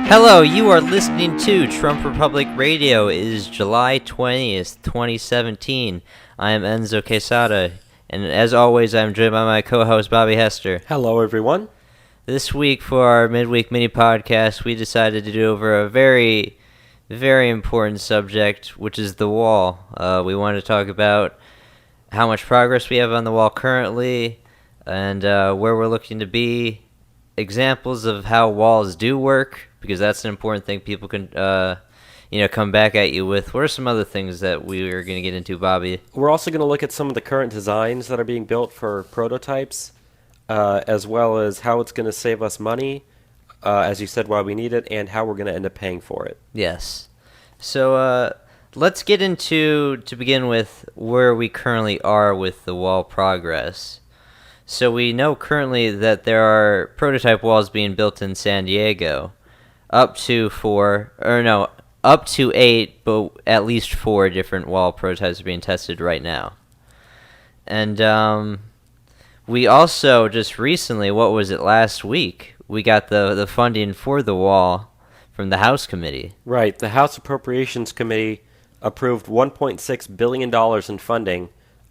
Hello, you are listening to Trump Republic Radio. It is July 20th, 2017. I am Enzo Quesada, and as always, I'm joined by my co-host, Bobby Hester. Hello, everyone. This week, for our Midweek mini podcast, we decided to do over a very, very important subject, which is the wall. We wanted to talk about how much progress we have on the wall currently, and where we're looking to be, examples of how walls do work, because that's an important thing people can come back at you with. What are some other things that we are going to get into, Bobby? We're also going to look at some of the current designs that are being built for prototypes, as well as how it's going to save us money, as you said, why we need it, and how we're going to end up paying for it. Yes. So let's get into, to begin with, where we currently are with the wall progress. So we know currently that there are prototype walls being built in San Diego, up to 8, but at least 4 different wall prototypes are being tested right now. And we also just recently, last week, we got the funding for the wall from the House Committee. Right. The House Appropriations Committee approved $1.6 billion in funding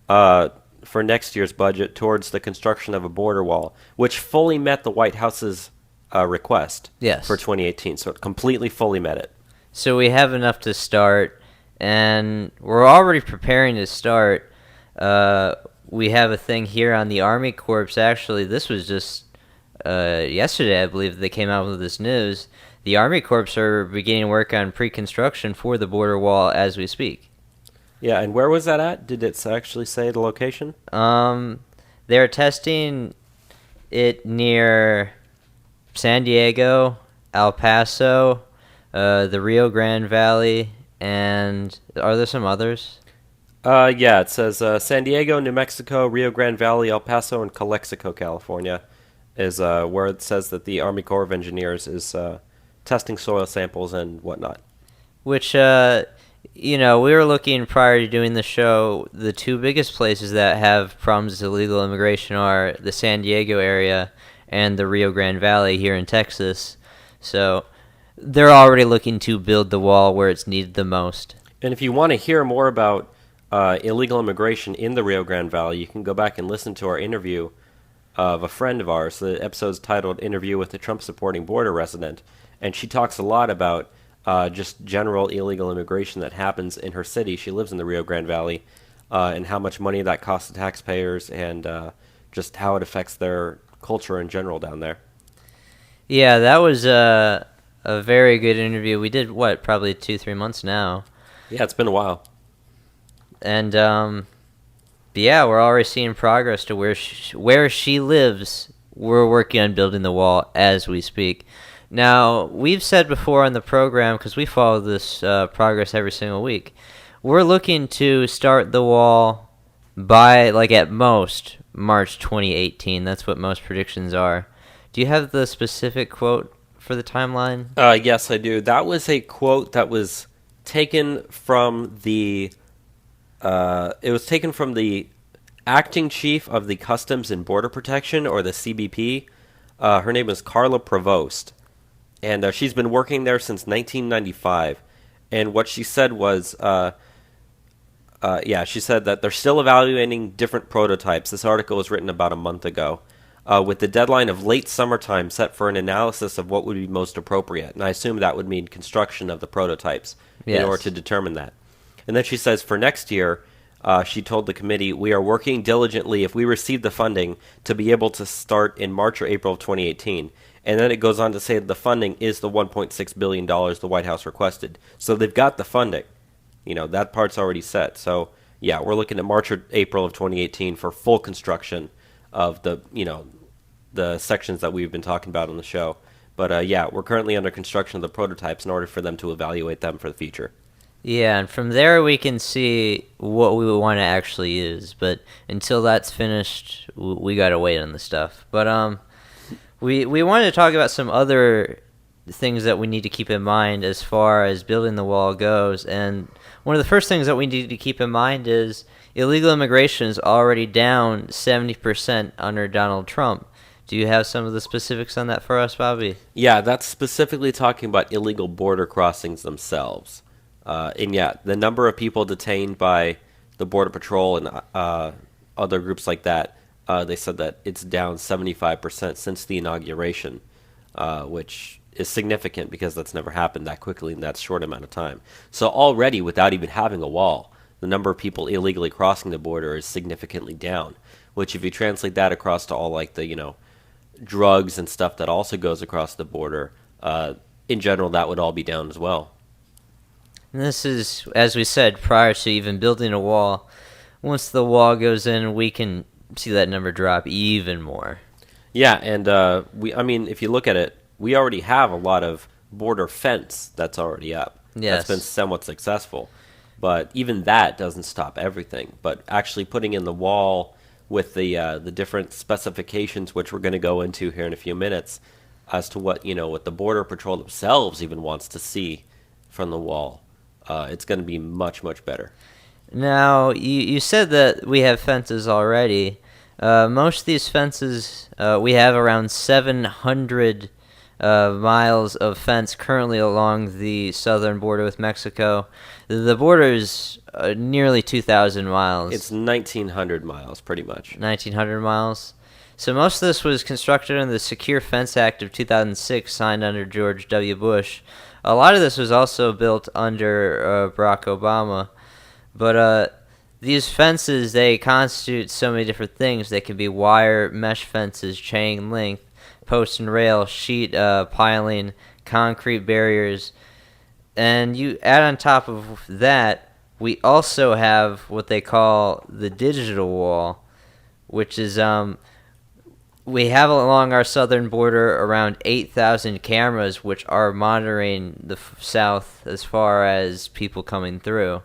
for next year's budget towards the construction of a border wall, which fully met the White House's request for 2018. So it completely fully met it. So we have enough to start, and we're already preparing to start. We have a thing here on the Army Corps. Actually, this was just yesterday, I believe, they came out with this news. The Army Corps are beginning work on pre-construction for the border wall as we speak. Yeah, and where was that at? Did it actually say the location? They're testing it near San Diego, El Paso, the Rio Grande Valley, and are there some others? Yeah, it says San Diego, New Mexico, Rio Grande Valley, El Paso, and Calexico, California is where it says that the Army Corps of Engineers is testing soil samples and whatnot. Which, we were looking prior to doing the show, the 2 biggest places that have problems with illegal immigration are the San Diego area and the Rio Grande Valley here in Texas. So they're already looking to build the wall where it's needed the most. And if you want to hear more about illegal immigration in the Rio Grande Valley, you can go back and listen to our interview of a friend of ours. The episode's titled Interview with the Trump-Supporting Border Resident, and she talks a lot about just general illegal immigration that happens in her city. She lives in the Rio Grande Valley, and how much money that costs the taxpayers, and just how it affects their culture in general down there. Yeah, that was a very good interview. We did, probably 2-3 months now. Yeah, it's been a while. And, yeah, we're already seeing progress to where she lives. We're working on building the wall as we speak. Now, we've said before on the program, because we follow this progress every single week, we're looking to start the wall by, at most, March 2018. That's what most predictions are. Do you have the specific quote for the timeline? Yes, I do. That was a quote that was taken from the acting chief of the Customs and Border Protection, or the CBP. Her name is Carla Provost. And she's been working there since 1995. And what she said was, she said that they're still evaluating different prototypes. This article was written about a month ago, with the deadline of late summertime set for an analysis of what would be most appropriate. And I assume that would mean construction of the prototypes in order to determine that. And then she says for next year, she told the committee, we are working diligently, if we receive the funding, to be able to start in March or April of 2018. And then it goes on to say that the funding is the $1.6 billion the White House requested. So they've got the funding. That part's already set. So, yeah, we're looking at March or April of 2018 for full construction of the sections that we've been talking about on the show. But, yeah, we're currently under construction of the prototypes in order for them to evaluate them for the future. Yeah, and from there we can see what we would want to actually use. But until that's finished, we got to wait on the stuff. But, We wanted to talk about some other things that we need to keep in mind as far as building the wall goes. And one of the first things that we need to keep in mind is illegal immigration is already down 70% under Donald Trump. Do you have some of the specifics on that for us, Bobby? Yeah, that's specifically talking about illegal border crossings themselves. And yeah, the number of people detained by the Border Patrol and other groups like that, they said that it's down 75% since the inauguration, which is significant because that's never happened that quickly in that short amount of time. So already, without even having a wall, the number of people illegally crossing the border is significantly down, which if you translate that across to all like the, drugs and stuff that also goes across the border, in general, that would all be down as well. And this is, as we said, prior to even building a wall. Once the wall goes in, we can see that number drop even more. Yeah, and if you look at it, we already have a lot of border fence that's already up. Yes. That's been somewhat successful. But even that doesn't stop everything. But actually putting in the wall with the different specifications, which we're going to go into here in a few minutes, as to what the Border Patrol themselves even wants to see from the wall, it's going to be much, much better. Now, you said that we have fences already. Most of these fences, we have around 700 miles of fence currently along the southern border with Mexico. The border is nearly 2,000 miles. It's 1,900 miles, pretty much. 1,900 miles. So most of this was constructed under the Secure Fence Act of 2006, signed under George W. Bush. A lot of this was also built under Barack Obama. But these fences, they constitute so many different things. They can be wire, mesh fences, chain link, post and rail, sheet piling, concrete barriers. And you add on top of that, we also have what they call the digital wall, which is we have along our southern border around 8,000 cameras which are monitoring the south as far as people coming through.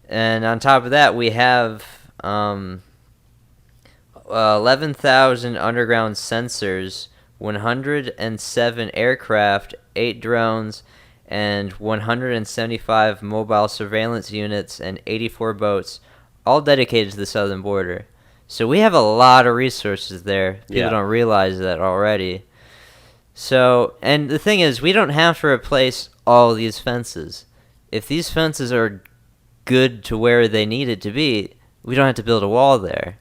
And on top of that, we have 11,000 underground sensors, 107 aircraft, 8 drones, and 175 mobile surveillance units and 84 boats, all dedicated to the southern border. So we have a lot of resources there. People don't realize that already. So, and the thing is, we don't have to replace all these fences. If these fences are good to where they need it to be, we don't have to build a wall there.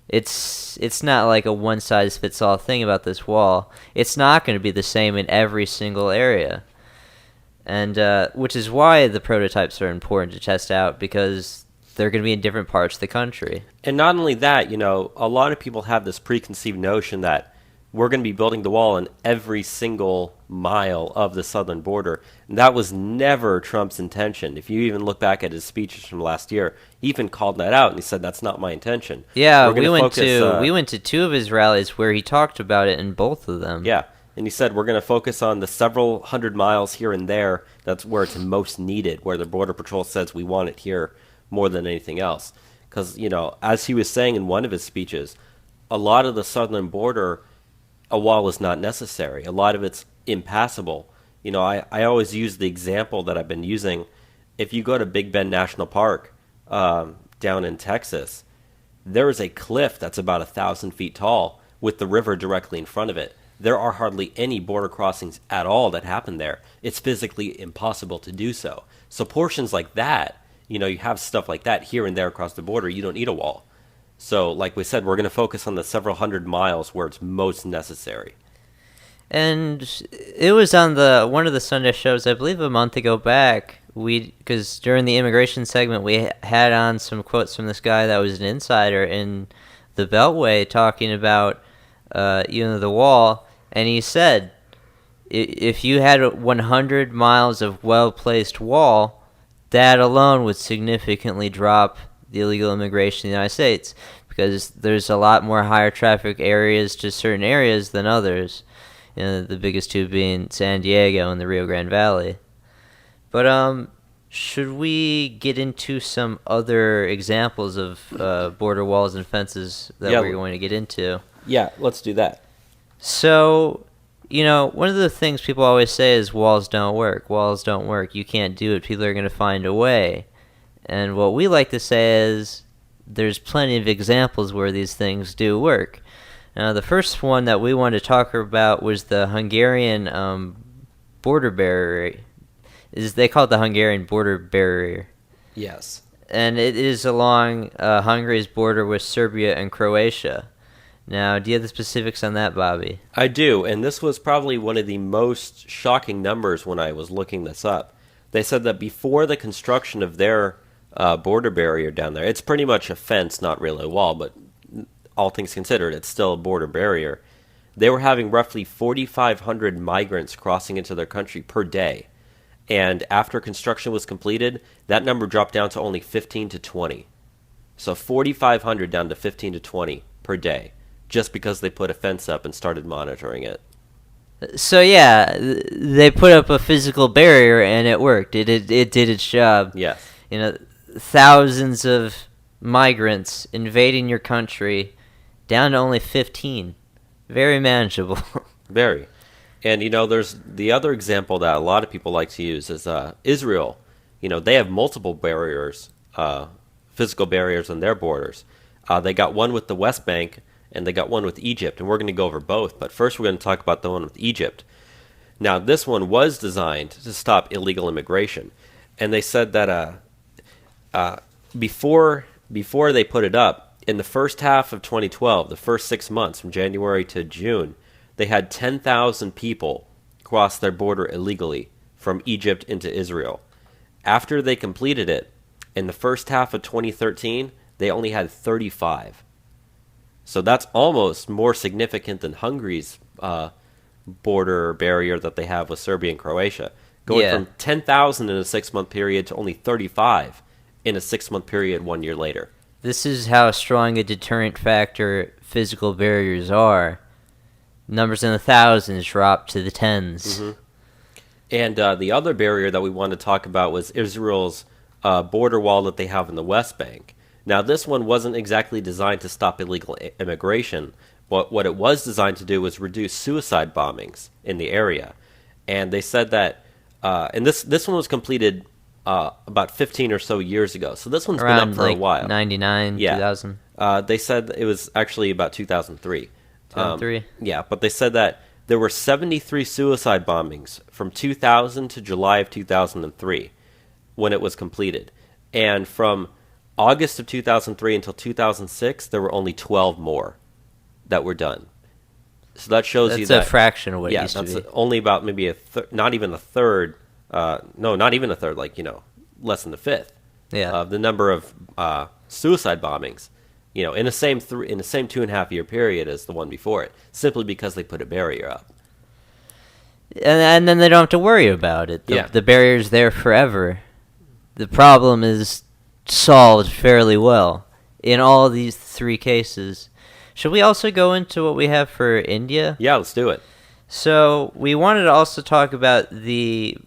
It's not like a one-size-fits-all thing about this wall. It's not going to be the same in every single area. And which is why the prototypes are important to test out, because they're going to be in different parts of the country. And not only that, a lot of people have this preconceived notion that we're going to be building the wall in every single mile of the southern border. And that was never Trump's intention. If you even look back at his speeches from last year, he even called that out, and he said, that's not my intention. Yeah, we went to 2 of his rallies where he talked about it in both of them. Yeah, and he said, we're going to focus on the several hundred miles here and there. That's where it's most needed, where the Border Patrol says we want it here more than anything else. Because, as he was saying in one of his speeches, a lot of the southern border, a wall is not necessary. A lot of it's impassable. I always use the example that I've been using. If you go to Big Bend National Park down in Texas, there is a cliff that's about 1,000 feet tall with the river directly in front of it. There are hardly any border crossings at all that happen there. It's physically impossible to do so. So portions like that, you have stuff like that here and there across the border. You don't need a wall. So, like we said, we're going to focus on the several hundred miles where it's most necessary. And it was on one of the Sunday shows, I believe a month ago back, because during the immigration segment, we had on some quotes from this guy that was an insider in the Beltway talking about, the wall, and he said, if you had 100 miles of well-placed wall, that alone would significantly drop the illegal immigration in the United States, because there's a lot more higher traffic areas to certain areas than others, the biggest 2 being San Diego and the Rio Grande Valley. But should we get into some other examples of border walls and fences that we're going to get into? Yeah, let's do that. So, one of the things people always say is walls don't work. Walls don't work. You can't do it. People are going to find a way. And what we like to say is there's plenty of examples where these things do work. Now, the first one that we wanted to talk about was the Hungarian border barrier. They call it the Hungarian border barrier. Yes. And it is along Hungary's border with Serbia and Croatia. Now, do you have the specifics on that, Bobby? I do, and this was probably one of the most shocking numbers when I was looking this up. They said that before the construction of their border barrier down there, it's pretty much a fence, not really a wall, but all things considered, it's still a border barrier. They were having roughly 4,500 migrants crossing into their country per day. And after construction was completed, that number dropped down to only 15 to 20. So 4,500 down to 15 to 20 per day, just because they put a fence up and started monitoring it. So yeah, they put up a physical barrier and it worked. It did its job. Yes. Thousands of migrants invading your country, down to only 15. Very manageable. Very. And, there's the other example that a lot of people like to use is Israel. They have multiple barriers, physical barriers on their borders. They got one with the West Bank, and they got one with Egypt, and we're going to go over both. But first we're going to talk about the one with Egypt. Now, this one was designed to stop illegal immigration. And they said that before they put it up, in the first half of 2012, the first 6 months, from January to June, they had 10,000 people cross their border illegally from Egypt into Israel. After they completed it, in the first half of 2013, they only had 35. So that's almost more significant than Hungary's border barrier that they have with Serbia and Croatia. Going from 10,000 in a 6-month period to only 35 in a 6-month period 1 year later. This is how strong a deterrent factor physical barriers are. Numbers in the thousands drop to the tens. Mm-hmm. And the other barrier that we wanted to talk about was Israel's border wall that they have in the West Bank. Now, this one wasn't exactly designed to stop illegal immigration, but what it was designed to do was reduce suicide bombings in the area. And they said that, and this one was completed about 15 or so years ago. So this one's Around been up for a while. 99, yeah. 2000. They said it was actually about 2003. 2003? Yeah, but they said that there were 73 suicide bombings from 2000 to July of 2003 when it was completed. And from August of 2003 until 2006, there were only 12 more that were done. So that shows you that... That's a fraction of what it used to be. Yeah, that's only about maybe not even a third, not even a third, less than a fifth of the number of suicide bombings, in the same 2.5 year period as the one before it, simply because they put a barrier up. And then they don't have to worry about it. The barrier's there forever. The problem is solved fairly well in all these three cases. Should we also go into what we have for India? Yeah, let's do it. So we wanted to also talk about the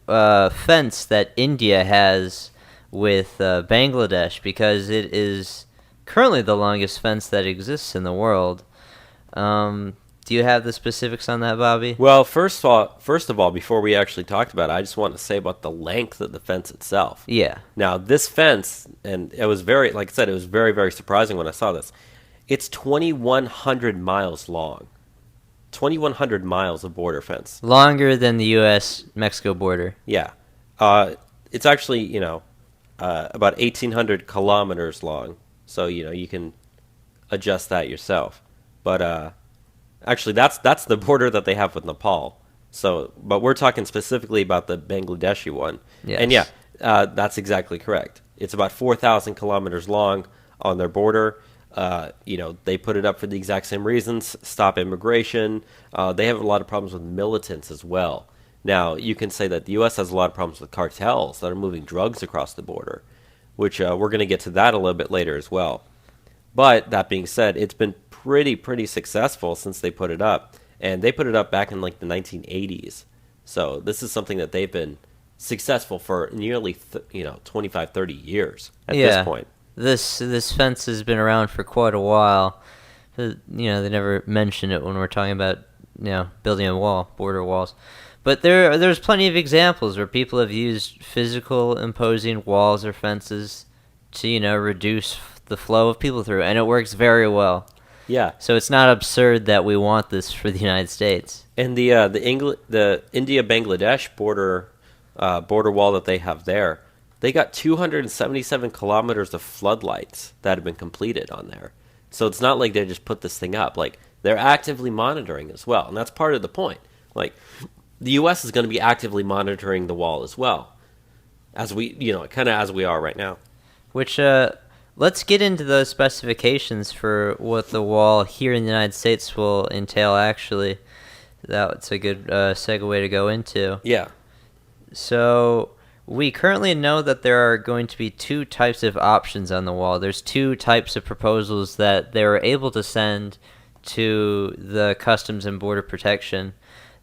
fence that India has with Bangladesh, because it is currently the longest fence that exists in the world. Do you have the specifics on that, Bobby? Well, first of all, before we actually talked about it, I just want to say about the length of the fence itself. Yeah. Now, this fence, and it was very, like I said, it was very, very surprising when I saw this. It's 2,100 miles long. 2,100 miles of border fence. Longer than the U.S.-Mexico border. Yeah. It's actually, about 1,800 kilometers long. So, you can adjust that yourself. But actually, that's the border that they have with Nepal. So, but we're talking specifically about the Bangladeshi one. Yes. And that's exactly correct. It's about 4,000 kilometers long on their border. They put it up for the exact same reasons, stop immigration. They have a lot of problems with militants as well. Now, you can say that the U.S. has a lot of problems with cartels that are moving drugs across the border, which we're going to get to that a little bit later as well. But that being said, it's been pretty successful since they put it up. And they put it up back in the 1980s. So this is something that they've been successful for nearly 25, 30 years at this point. This fence has been around for quite a while. They never mention it when we're talking about building a wall, border walls. But there's plenty of examples where people have used physical imposing walls or fences to reduce the flow of people through, and it works very well. Yeah. So it's not absurd that we want this for the United States. And the India-Bangladesh border wall that they have there, they got 277 kilometers of floodlights that have been completed on there. So it's not like they just put this thing up. Like, they're actively monitoring as well, and that's part of the point. Like, the U.S. is going to be actively monitoring the wall as well, as we, kind of as we are right now. Which, let's get into those specifications for what the wall here in the United States will entail, actually. That's a good segue to go into. Yeah. So, we currently know that there are going to be two types of options on the wall. There's two types of proposals that they were able to send to the Customs and Border Protection.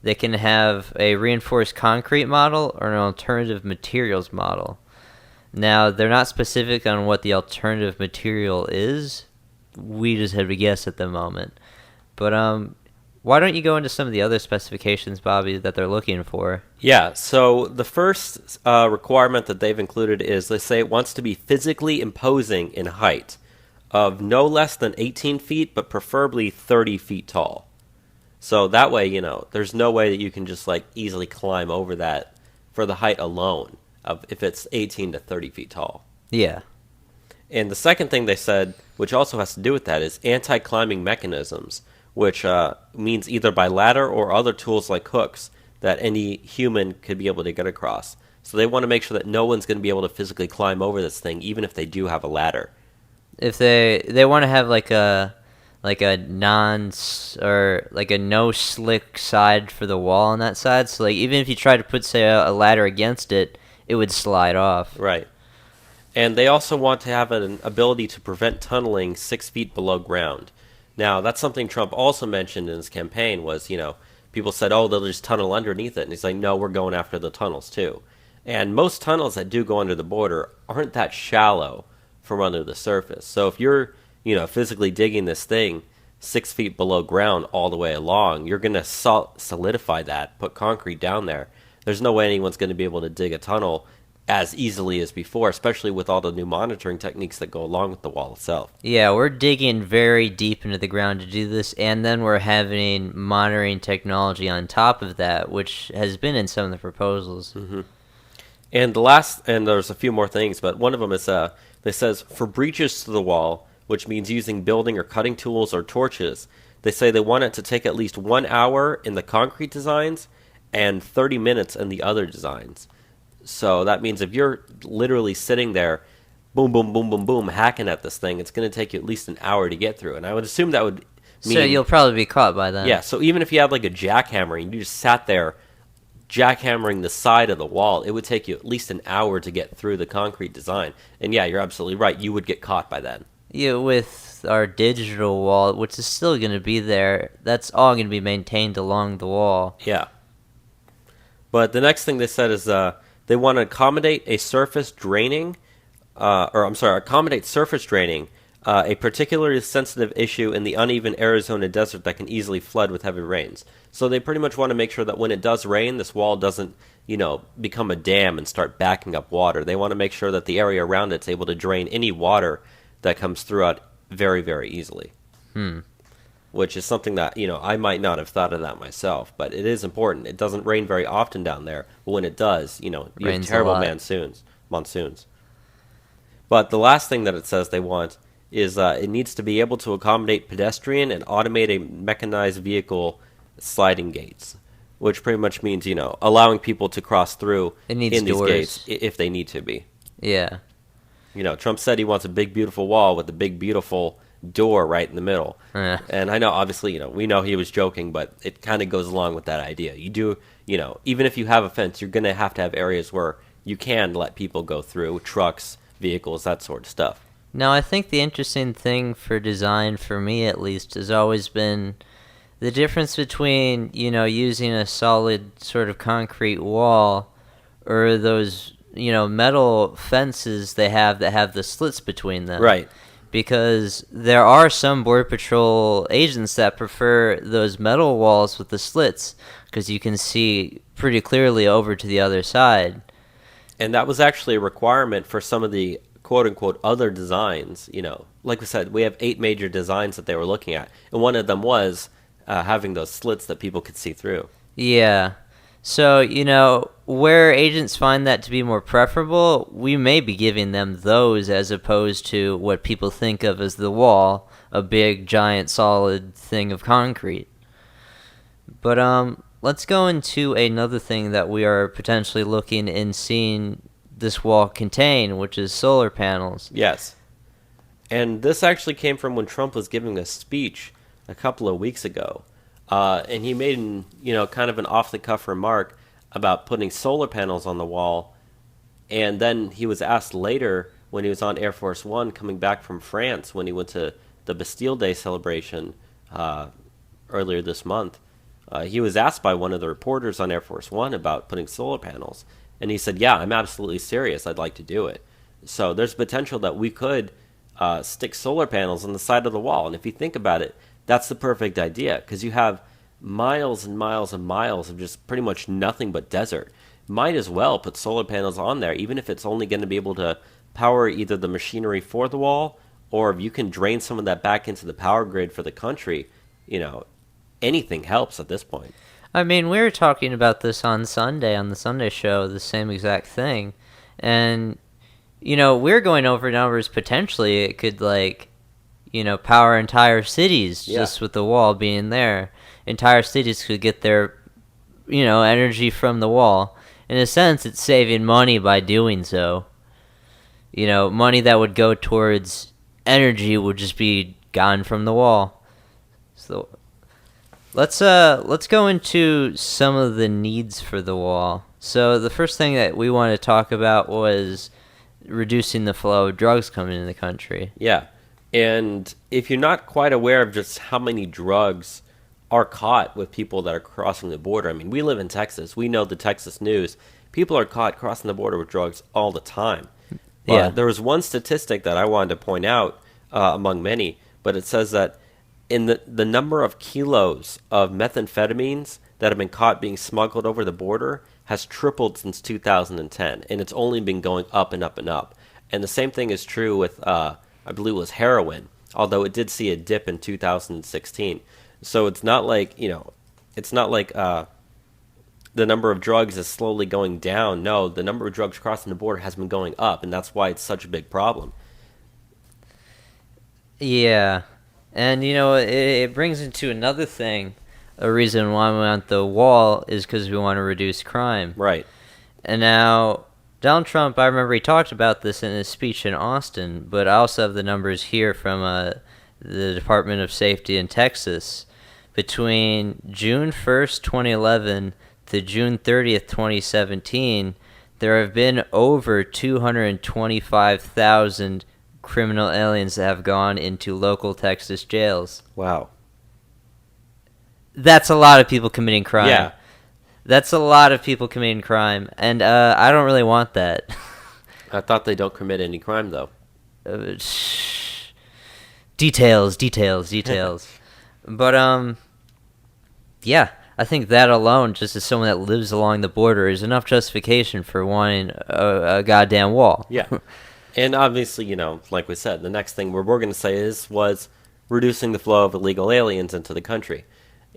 They can have a reinforced concrete model or an alternative materials model. Now, they're not specific on what the alternative material is. We just have to guess at the moment. But why don't you go into some of the other specifications, Bobby, that they're looking for? Yeah, so the first requirement that they've included is they say it wants to be physically imposing in height of no less than 18 feet, but preferably 30 feet tall. So that way, there's no way that you can just easily climb over that for the height alone of if it's 18 to 30 feet tall. Yeah. And the second thing they said, which also has to do with that, is anti-climbing mechanisms, which means either by ladder or other tools like hooks that any human could be able to get across. So they want to make sure that no one's going to be able to physically climb over this thing, even if they do have a ladder. If they want to have a no slick side for the wall on that side, so even if you try to put, say, a ladder against it, it would slide off. Right. And they also want to have an ability to prevent tunneling 6 feet below ground. Now, that's something Trump also mentioned in his campaign was, people said, oh, they'll just tunnel underneath it. And he's like, no, we're going after the tunnels too. And most tunnels that do go under the border aren't that shallow from under the surface. So if you're, physically digging this thing 6 feet below ground all the way along, you're going to solidify that, put concrete down there. There's no way anyone's going to be able to dig a tunnel as easily as before, especially with all the new monitoring techniques that go along with the wall itself. Yeah, we're digging very deep into the ground to do this, and then we're having monitoring technology on top of that, which has been in some of the proposals. Mm-hmm. And there's a few more things, but one of them is, that says, for breaches to the wall, which means using building or cutting tools or torches, they say they want it to take at least 1 hour in the concrete designs and 30 minutes in the other designs. So that means if you're literally sitting there, boom, boom, boom, boom, boom, hacking at this thing, it's going to take you at least an hour to get through. And I would assume that would mean... So you'll probably be caught by then. Yeah, so even if you had a jackhammer and you just sat there jackhammering the side of the wall, it would take you at least an hour to get through the concrete design. And yeah, you're absolutely right. You would get caught by then. Yeah, with our digital wall, which is still going to be there, that's all going to be maintained along the wall. Yeah. But the next thing they said is... they want to accommodate surface draining, a particularly sensitive issue in the uneven Arizona desert that can easily flood with heavy rains. So they pretty much want to make sure that when it does rain, this wall doesn't, become a dam and start backing up water. They want to make sure that the area around it's able to drain any water that comes through it very, very easily. Which is something that, I might not have thought of that myself, but it is important. It doesn't rain very often down there, but when it does, you have terrible monsoons. But the last thing that it says they want is it needs to be able to accommodate pedestrian and automated mechanized vehicle sliding gates, which pretty much means, allowing people to cross through in these gates if they need to be. Yeah. Trump said he wants a big, beautiful wall with a big, beautiful door right in the middle. And I know, obviously, we know he was joking, but it kind of goes along with that idea. You do, even if you have a fence, you're going to have areas where you can let people go through, trucks, vehicles, that sort of stuff. Now, I think the interesting thing for design, for me at least, has always been the difference between, using a solid sort of concrete wall or those, metal fences they have that have the slits between them. Right. Because there are some Border Patrol agents that prefer those metal walls with the slits because you can see pretty clearly over to the other side. And that was actually a requirement for some of the quote unquote other designs, like we said, we have 8 major designs that they were looking at, and one of them was having those slits that people could see through. Yeah. So, where agents find that to be more preferable, we may be giving them those as opposed to what people think of as the wall, a big, giant, solid thing of concrete. But let's go into another thing that we are potentially looking and seeing this wall contain, which is solar panels. Yes. And this actually came from when Trump was giving a speech a couple of weeks ago. And he made kind of an off-the-cuff remark about putting solar panels on the wall. And then he was asked later when he was on Air Force One coming back from France when he went to the Bastille Day celebration earlier this month. He was asked by one of the reporters on Air Force One about putting solar panels. And he said, yeah, I'm absolutely serious. I'd like to do it. So there's potential that we could stick solar panels on the side of the wall. And if you think about it, that's the perfect idea, because you have miles and miles and miles of just pretty much nothing but desert. Might as well put solar panels on there, even if it's only going to be able to power either the machinery for the wall, or if you can drain some of that back into the power grid for the country, anything helps at this point. I mean, we were talking about this on Sunday, on the Sunday show, the same exact thing. And, we're going over numbers potentially. It could, power entire cities just with the wall being there. Entire cities could get their, energy from the wall. In a sense, it's saving money by doing so. Money that would go towards energy would just be gone from the wall. So let's go into some of the needs for the wall. So the first thing that we want to talk about was reducing the flow of drugs coming into the country. Yeah. And if you're not quite aware of just how many drugs are caught with people that are crossing the border, I mean, we live in Texas. We know the Texas news. People are caught crossing the border with drugs all the time. But there was one statistic that I wanted to point out among many, but it says that in the number of kilos of methamphetamines that have been caught being smuggled over the border has tripled since 2010, and it's only been going up and up and up. And the same thing is true with I believe it was heroin, although it did see a dip in 2016. So it's not like, the number of drugs is slowly going down. No, the number of drugs crossing the border has been going up, and that's why it's such a big problem. Yeah. And, it brings into another thing. A reason why we want the wall is because we want to reduce crime. Right. And now, Donald Trump, I remember he talked about this in his speech in Austin, but I also have the numbers here from the Department of Safety in Texas. Between June 1st, 2011 to June 30th, 2017, there have been over 225,000 criminal aliens that have gone into local Texas jails. Wow. That's a lot of people committing crime. Yeah. That's a lot of people committing crime, and I don't really want that. I thought they don't commit any crime, though. Details. But, yeah, I think that alone, just as someone that lives along the border, is enough justification for wanting a goddamn wall. Yeah. And obviously, like we said, the next thing we're going to say was reducing the flow of illegal aliens into the country.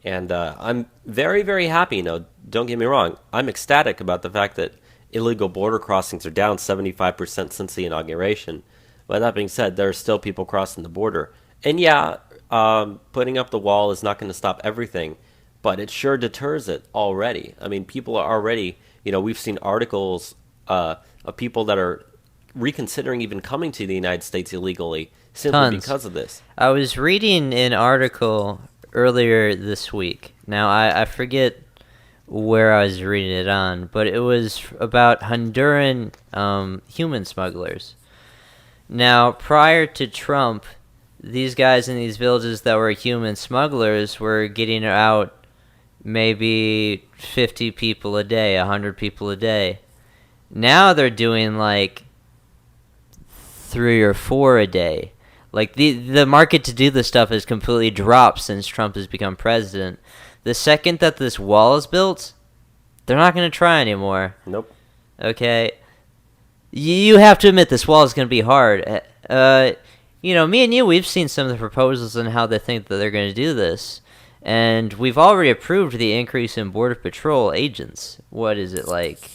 And I'm very, very happy. Don't get me wrong. I'm ecstatic about the fact that illegal border crossings are down 75% since the inauguration. But that being said, there are still people crossing the border. And yeah, putting up the wall is not going to stop everything, but it sure deters it already. I mean, people are already, we've seen articles of people that are reconsidering even coming to the United States illegally simply because of this. I was reading an article earlier this week. Now, I forget where I was reading it on, but it was about Honduran human smugglers. Now, prior to Trump, these guys in these villages that were human smugglers were getting out maybe 50 people a day, 100 people a day. Now they're doing like 3 or 4 a day. Like, the market to do this stuff has completely dropped since Trump has become president. The second that this wall is built, they're not going to try anymore. Nope. Okay? You have to admit this wall is going to be hard. Me and you, we've seen some of the proposals and how they think that they're going to do this. And we've already approved the increase in Border Patrol agents. What is it, like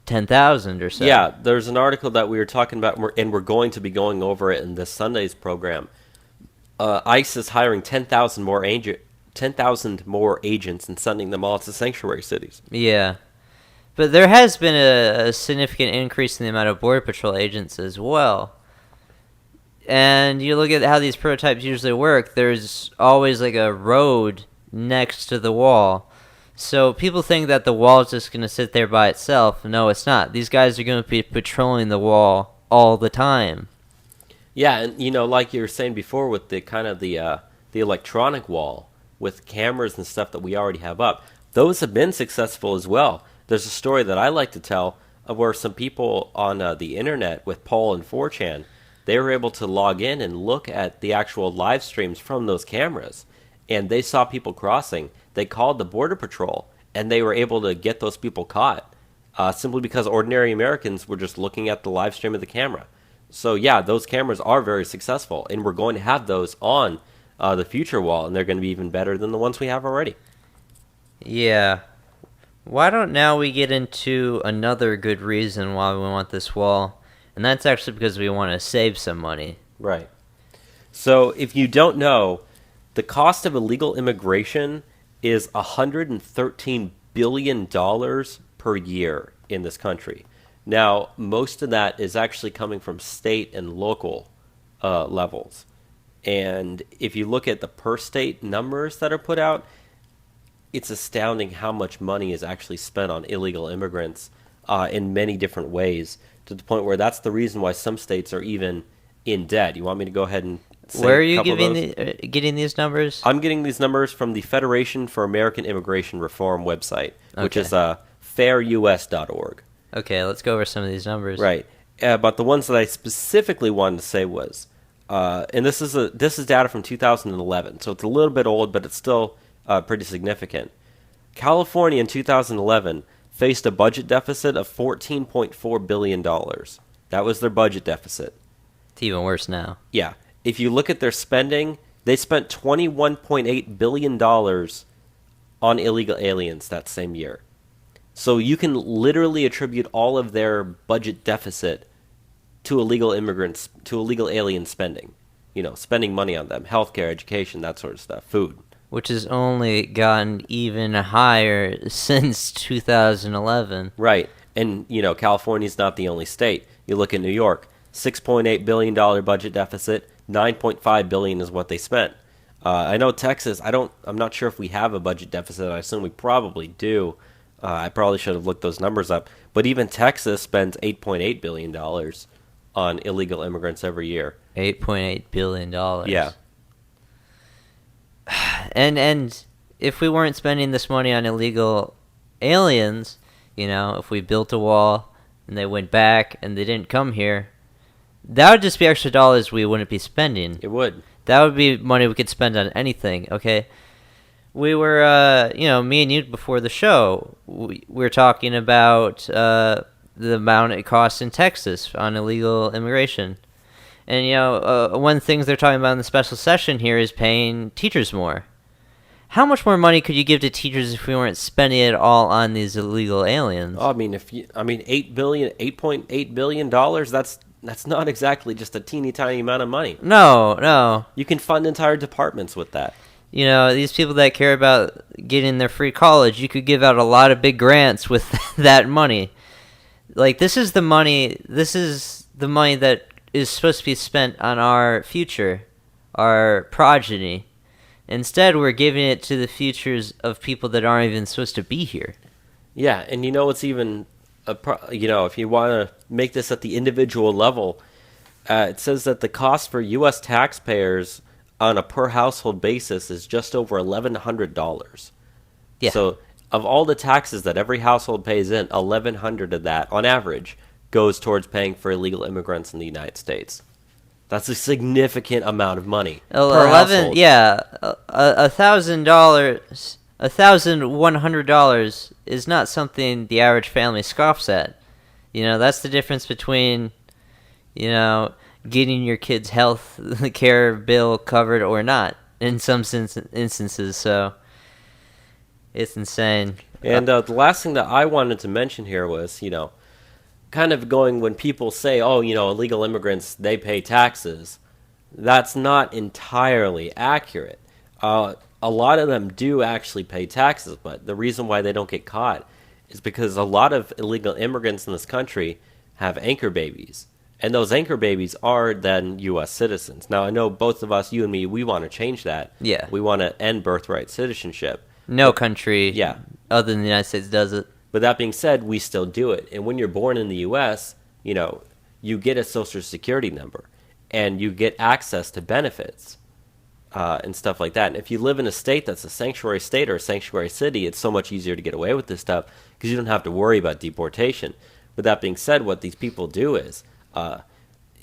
10,000 or so? Yeah, there's an article that we were talking about, and we're going to be going over it in this Sunday's program. ICE is hiring 10,000 more agents and sending them all to sanctuary cities. Yeah. But there has been a significant increase in the amount of Border Patrol agents as well. And you look at how these prototypes usually work, there's always like a road next to the wall. So people think that the wall is just going to sit there by itself. No, it's not. These guys are going to be patrolling the wall all the time. Yeah, and like you were saying before with the kind of the electronic wall with cameras and stuff that we already have up, those have been successful as well. There's a story that I like to tell of where some people on the internet with Paul and 4chan, they were able to log in and look at the actual live streams from those cameras, and they saw people crossing. They called the Border Patrol, and they were able to get those people caught simply because ordinary Americans were just looking at the live stream of the camera. So yeah, those cameras are very successful, and we're going to have those on the future wall, and they're going to be even better than the ones we have already. Yeah. Why don't now we get into another good reason why we want this wall? And that's actually because we want to save some money. Right. So if you don't know, the cost of illegal immigration is $113 billion per year in this country. Now, most of that is actually coming from state and local levels. And if you look at the per state numbers that are put out, it's astounding how much money is actually spent on illegal immigrants in many different ways, to the point where that's the reason why some states are even in debt. You want me to go ahead and say Where are a you couple of getting these numbers? I'm getting these numbers from the Federation for American Immigration Reform website, which is fairus.org. Okay, let's go over some of these numbers. Right. But the ones that I specifically wanted to say was, and this is data from 2011, so it's a little bit old, but it's still pretty significant. California in 2011 faced a budget deficit of $14.4 billion. That was their budget deficit. It's even worse now. Yeah. If you look at their spending, they spent $21.8 billion on illegal aliens that same year. So you can literally attribute all of their budget deficit to illegal immigrants, to illegal alien spending. Spending money on them, healthcare, education, that sort of stuff, food. Which has only gotten even higher since 2011. Right. And, California's not the only state. You look at New York, $6.8 billion budget deficit, $9.5 billion is what they spent. I know Texas, I'm not sure if we have a budget deficit. I assume we probably do. I probably should have looked those numbers up. But even Texas spends $8.8 billion on illegal immigrants every year. $8.8 billion. Yeah. And if we weren't spending this money on illegal aliens, if we built a wall and they went back and they didn't come here, that would just be extra dollars we wouldn't be spending. It would. That would be money we could spend on anything, okay? We were, me and you before the show, we were talking about the amount it costs in Texas on illegal immigration. And, one thing they're talking about in the special session here is paying teachers more. How much more money could you give to teachers if we weren't spending it all on these illegal aliens? Oh, $8.8 billion, that's not exactly just a teeny tiny amount of money. No. You can fund entire departments with that. These people that care about getting their free college, you could give out a lot of big grants with that money. Like, this is the money that is supposed to be spent on our future, our progeny. Instead, we're giving it to the futures of people that aren't even supposed to be here. Yeah, and it's even, if you want to make this at the individual level, it says that the cost for U.S. taxpayers on a per household basis is just over $1,100. Yeah. So of all the taxes that every household pays in, $1,100 of that, on average, goes towards paying for illegal immigrants in the United States. That's a significant amount of money per household. Yeah, $1,000, $1,100 is not something the average family scoffs at. That's the difference between, getting your kid's health care bill covered or not in some instances. So it's insane. And the last thing that I wanted to mention here was, kind of going when people say, oh, illegal immigrants, they pay taxes. That's not entirely accurate. A lot of them do actually pay taxes, but the reason why they don't get caught is because a lot of illegal immigrants in this country have anchor babies. And those anchor babies are then U.S. citizens. Now, I know both of us, you and me, we want to change that. Yeah. We want to end birthright citizenship. No country other than the United States does it. But that being said, we still do it. And when you're born in the U.S., you get a Social Security number. And you get access to benefits and stuff like that. And if you live in a state that's a sanctuary state or a sanctuary city, it's so much easier to get away with this stuff because you don't have to worry about deportation. But that being said, what these people do is, a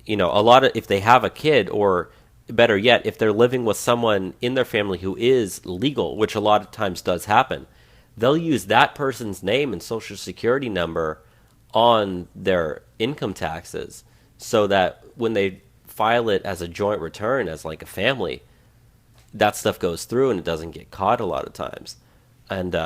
lot of, if they have a kid, or better yet, if they're living with someone in their family who is legal, which a lot of times does happen, they'll use that person's name and Social Security number on their income taxes so that when they file it as a joint return as like a family, that stuff goes through and it doesn't get caught a lot of times. And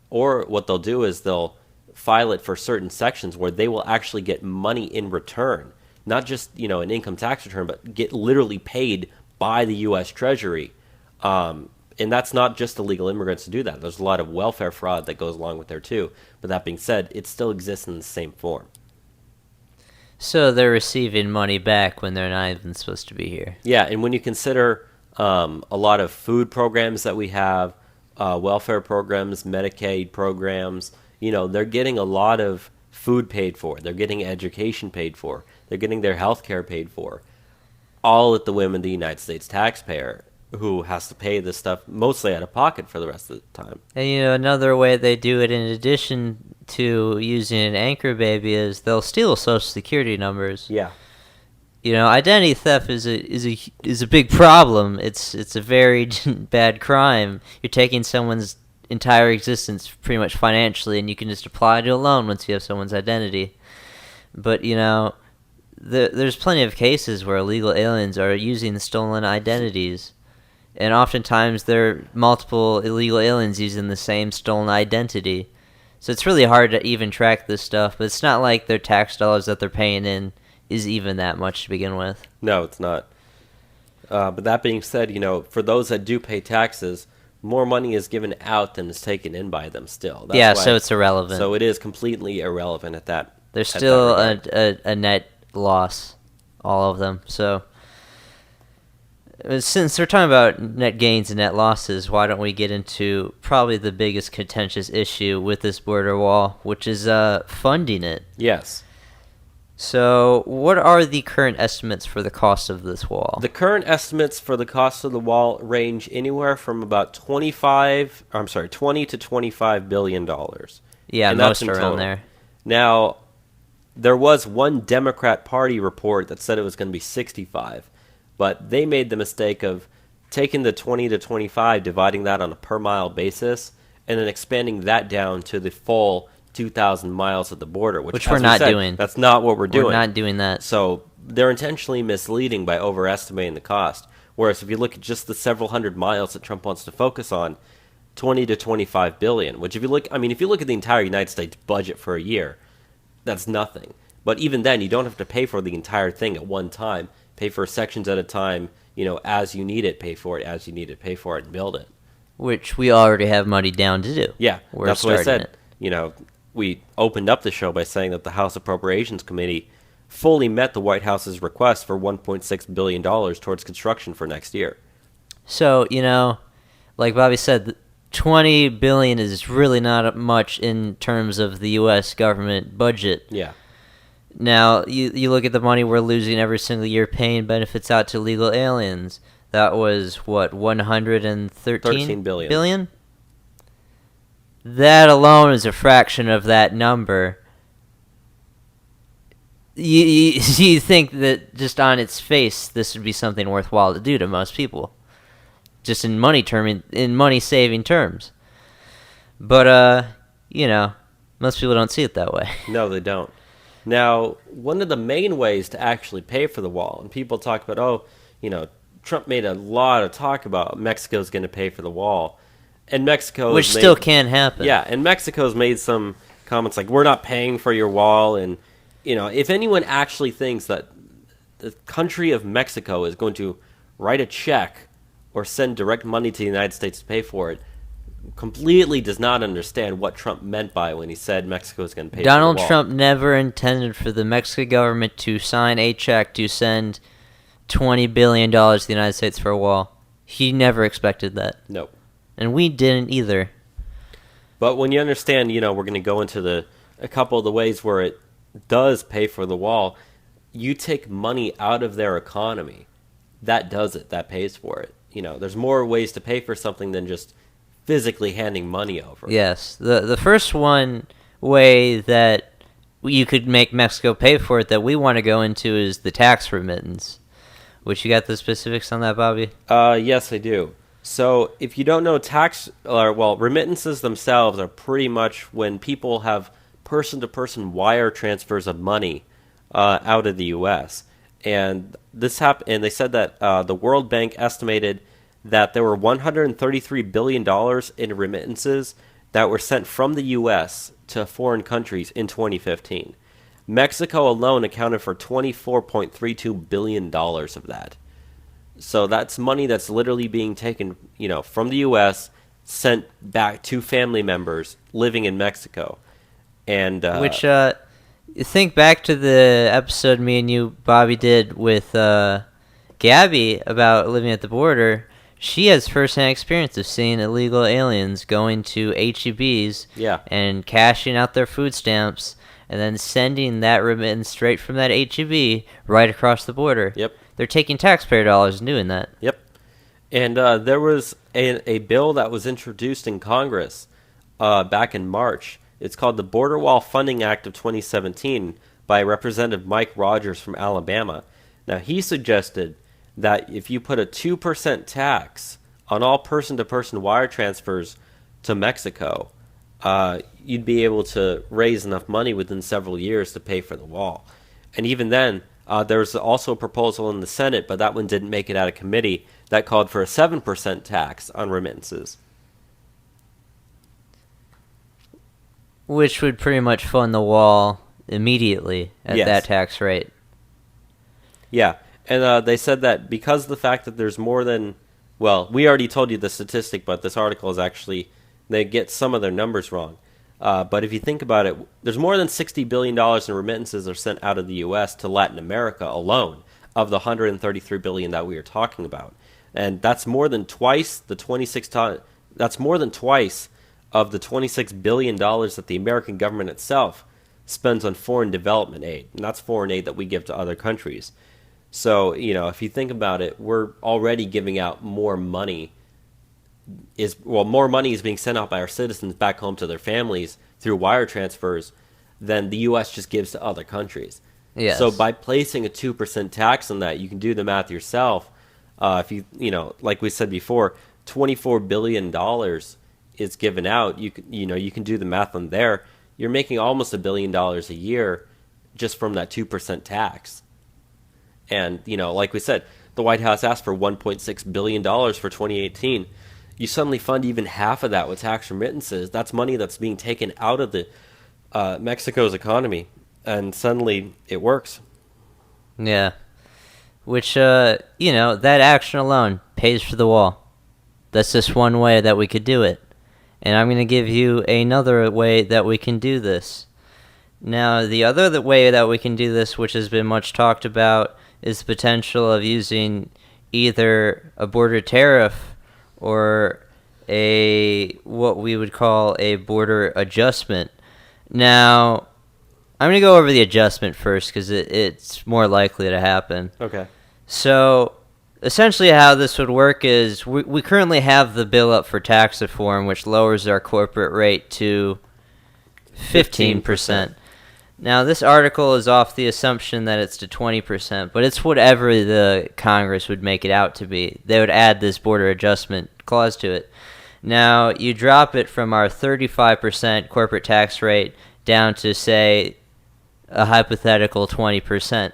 or what they'll do is they'll file it for certain sections where they will actually get money in return, not just an income tax return, but get literally paid by the U.S. Treasury. And that's not just illegal immigrants to do that. There's a lot of welfare fraud that goes along with there too. But that being said, it still exists in the same form. So they're receiving money back when they're not even supposed to be here. Yeah, and when you consider a lot of food programs that we have, welfare programs, Medicaid programs, they're getting a lot of food paid for. They're getting education paid for. They're getting their health care paid for. All at the whim of the United States taxpayer, who has to pay this stuff mostly out of pocket for the rest of the time. And another way they do it in addition to using an anchor baby is they'll steal Social Security numbers. Yeah. Identity theft is a big problem. It's a very bad crime. You're taking someone's entire existence pretty much financially, and you can just apply to a loan once you have someone's identity. But there's plenty of cases where illegal aliens are using stolen identities. And oftentimes there are multiple illegal aliens using the same stolen identity. So it's really hard to even track this stuff, but it's not like their tax dollars that they're paying in is even that much to begin with. No, it's not. But that being said, for those that do pay taxes, more money is given out than is taken in by them still. That's so it's irrelevant. So it is completely irrelevant at that. There's still a net loss, all of them. So since we're talking about net gains and net losses, why don't we get into probably the biggest contentious issue with this border wall, which is funding it. Yes. So what are the current estimates for the cost of this wall? The current estimates for the cost of the wall range anywhere from about 20 to $25 billion. Yeah, and most that's around total. there. Now, there was one Democrat Party report that said it was going to be 65, but they made the mistake of taking the 20 to 25, dividing that on a per mile basis, and then expanding that down to the full 2,000 miles of the border, which we're not doing. That's not what we're doing. We're not doing that. So they're intentionally misleading by overestimating the cost. Whereas if you look at just the several hundred miles that Trump wants to focus on, 20 to 25 billion, which if you look at the entire United States budget for a year, that's nothing. But even then, you don't have to pay for the entire thing at one time. Pay for sections at a time, as you need it, pay for it as you need it, pay for it, and build it. Which we already have money down to do. Yeah, We're that's what I said. It. We opened up the show by saying that the House Appropriations Committee fully met the White House's request for $1.6 billion towards construction for next year. So, like Bobby said, $20 billion is really not much in terms of the U.S. government budget. Yeah. Now, you look at the money we're losing every single year paying benefits out to legal aliens. That was, what, 113 billion? That alone is a fraction of that number. You think that just on its face, this would be something worthwhile to do to most people, just in money saving terms. But most people don't see it that way. No, they don't. Now, one of the main ways to actually pay for the wall, and people talk about, Trump made a lot of talk about Mexico's going to pay for the wall. And Mexico Which still can happen. Yeah, and Mexico's made some comments like, we're not paying for your wall. And, if anyone actually thinks that the country of Mexico is going to write a check or send direct money to the United States to pay for it, completely does not understand what Trump meant by when he said Mexico is going to pay for the wall. Donald Trump never intended for the Mexican government to sign a check to send $20 billion to the United States for a wall. He never expected that. Nope. And we didn't either. But when you understand, we're going to go into a couple of the ways where it does pay for the wall, you take money out of their economy. That does it. That pays for it. There's more ways to pay for something than just physically handing money over. Yes. The first way that you could make Mexico pay for it that we want to go into is the tax remittance. Which, you got the specifics on that, Bobby? Yes, I do. So if you don't know, remittances themselves are pretty much when people have person-to-person wire transfers of money out of the U.S. And this happened, and they said that the World Bank estimated that there were $133 billion in remittances that were sent from the U.S. to foreign countries in 2015. Mexico alone accounted for $24.32 billion of that. So that's money that's literally being taken, from the U.S., sent back to family members living in Mexico. And which, think back to the episode me and you, Bobby, did with Gabby about living at the border. She has first-hand experience of seeing illegal aliens going to HEBs and cashing out their food stamps and then sending that remittance straight from that HEB right across the border. Yep. They're taking taxpayer dollars and doing that. Yep. And there was a bill that was introduced in Congress back in March. It's called the Border Wall Funding Act of 2017 by Representative Mike Rogers from Alabama. Now, he suggested that if you put a 2% tax on all person-to-person wire transfers to Mexico, you'd be able to raise enough money within several years to pay for the wall. And even then, there was also a proposal in the Senate, but that one didn't make it out of committee, that called for a 7% tax on remittances. Which would pretty much fund the wall immediately at that tax rate. Yeah, and they said that because of the fact that there's more than... Well, we already told you the statistic, but this article is actually... They get some of their numbers wrong. But if you think about it, there's more than $60 billion in remittances that are sent out of the U.S. to Latin America alone, of the $133 billion that we are talking about. And that's more than twice of the $26 billion that the American government itself spends on foreign development aid. And that's foreign aid that we give to other countries. So, if you think about it, we're already giving out more money. More money is being sent out by our citizens back home to their families through wire transfers than the U.S. just gives to other countries. Yes. So by placing a 2% tax on that, you can do the math yourself. If like we said before, $24 billion is given out. You can do the math on there. You're making almost $1 billion a year just from that 2% tax. And like we said, the White House asked for $1.6 billion for 2018. You suddenly fund even half of that with tax remittances. That's money that's being taken out of the Mexico's economy, and suddenly it works. Yeah. Which, that action alone pays for the wall. That's just one way that we could do it. And I'm going to give you another way that we can do this. Now, the other way that we can do this, which has been much talked about, is the potential of using either a border tariff or what we would call a border adjustment. Now, I'm going to go over the adjustment first because it's more likely to happen. Okay. So, essentially how this would work is we currently have the bill up for tax reform, which lowers our corporate rate to 15%. Now, this article is off the assumption that it's to 20%, but it's whatever the Congress would make it out to be. They would add this border adjustment clause to it. Now, you drop it from our 35% corporate tax rate down to, say, a hypothetical 20%.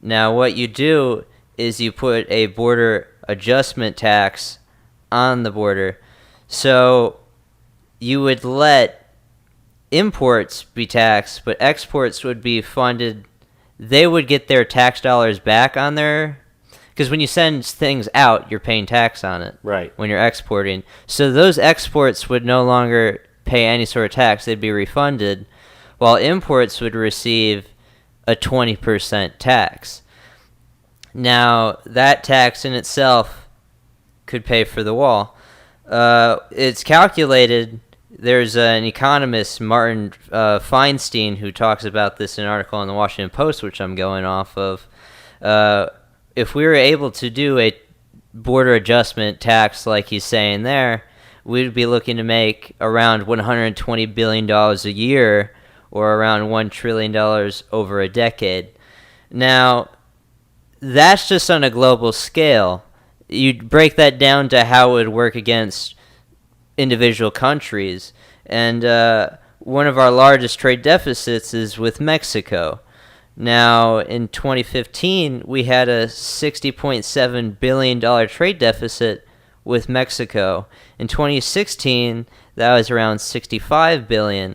Now, what you do is you put a border adjustment tax on the border. So you would let imports be taxed, but exports would be funded. They would get their tax dollars back on their... Because when you send things out, you're paying tax on it. Right. When you're exporting. So those exports would no longer pay any sort of tax. They'd be refunded, while imports would receive a 20% tax. Now, that tax in itself could pay for the wall. It's calculated. There's an economist, Martin Feinstein, who talks about this in an article in the Washington Post, which I'm going off of. If we were able to do a border adjustment tax like he's saying there, we'd be looking to make around $120 billion a year, or around $1 trillion over a decade. Now, that's just on a global scale. You'd break that down to how it would work against individual countries. And one of our largest trade deficits is with Mexico. Now, in 2015, we had a $60.7 billion trade deficit with Mexico. In 2016, that was around $65 billion.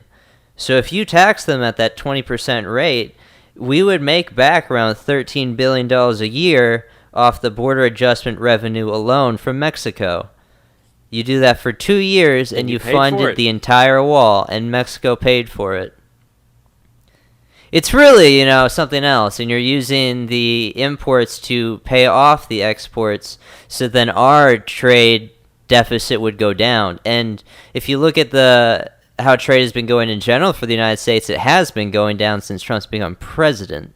So if you tax them at that 20% rate, we would make back around $13 billion a year off the border adjustment revenue alone from Mexico. You do that for 2 years, and you funded the entire wall, and Mexico paid for it. It's really, something else, and you're using the imports to pay off the exports, so then our trade deficit would go down. And if you look at how trade has been going in general for the United States, it has been going down since Trump's become president.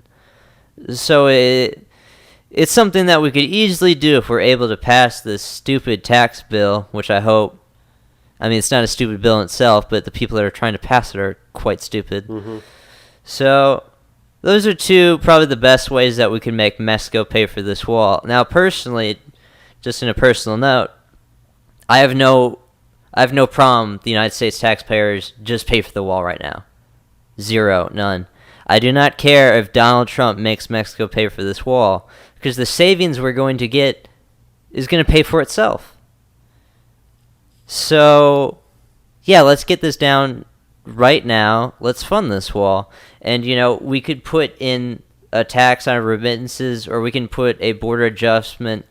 So it's something that we could easily do if we're able to pass this stupid tax bill, which I hope. I mean, it's not a stupid bill in itself, but the people that are trying to pass it are quite stupid. Mm-hmm. So those are two probably the best ways that we can make Mexico pay for this wall. Now, personally, just in a personal note, I have no problem the United States taxpayers just pay for the wall right now. Zero, none. I do not care if Donald Trump makes Mexico pay for this wall, because the savings we're going to get is going to pay for itself. So, yeah, let's get this down right now. Let's fund this wall. And, we could put in a tax on remittances, or we can put a border adjustment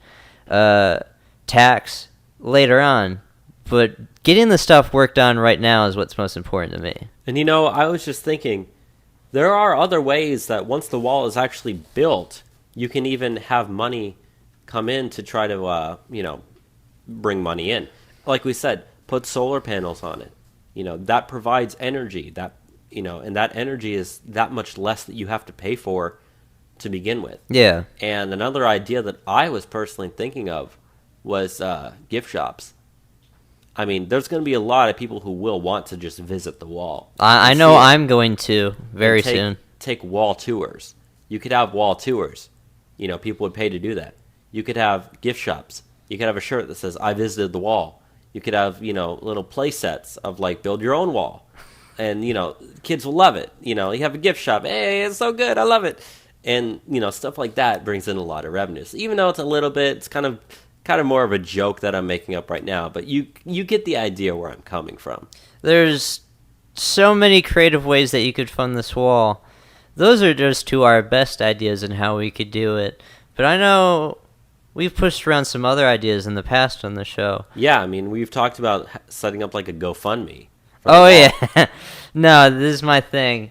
tax later on. But getting the stuff worked on right now is what's most important to me. And, I was just thinking, there are other ways that once the wall is actually built, you can even have money come in to try to, bring money in. Like we said, put solar panels on it. That provides energy, and that energy is that much less that you have to pay for to begin with. Yeah. And another idea that I was personally thinking of was gift shops. I mean, there's going to be a lot of people who will want to just visit the wall. I know I'm going to very soon. Take wall tours. You could have wall tours. People would pay to do that. You could have gift shops. You could have a shirt that says, I visited the wall. You could have, little play sets of, build your own wall. And, kids will love it. You have a gift shop. Hey, it's so good. I love it. And, stuff like that brings in a lot of revenue. So even though it's a little bit, it's kind of more of a joke that I'm making up right now, but you get the idea where I'm coming from. There's so many creative ways that you could fund this wall. Those are just two of our best ideas on how we could do it. But I know we've pushed around some other ideas in the past on the show. Yeah, I mean, we've talked about setting up a GoFundMe. Oh, yeah. No, this is my thing.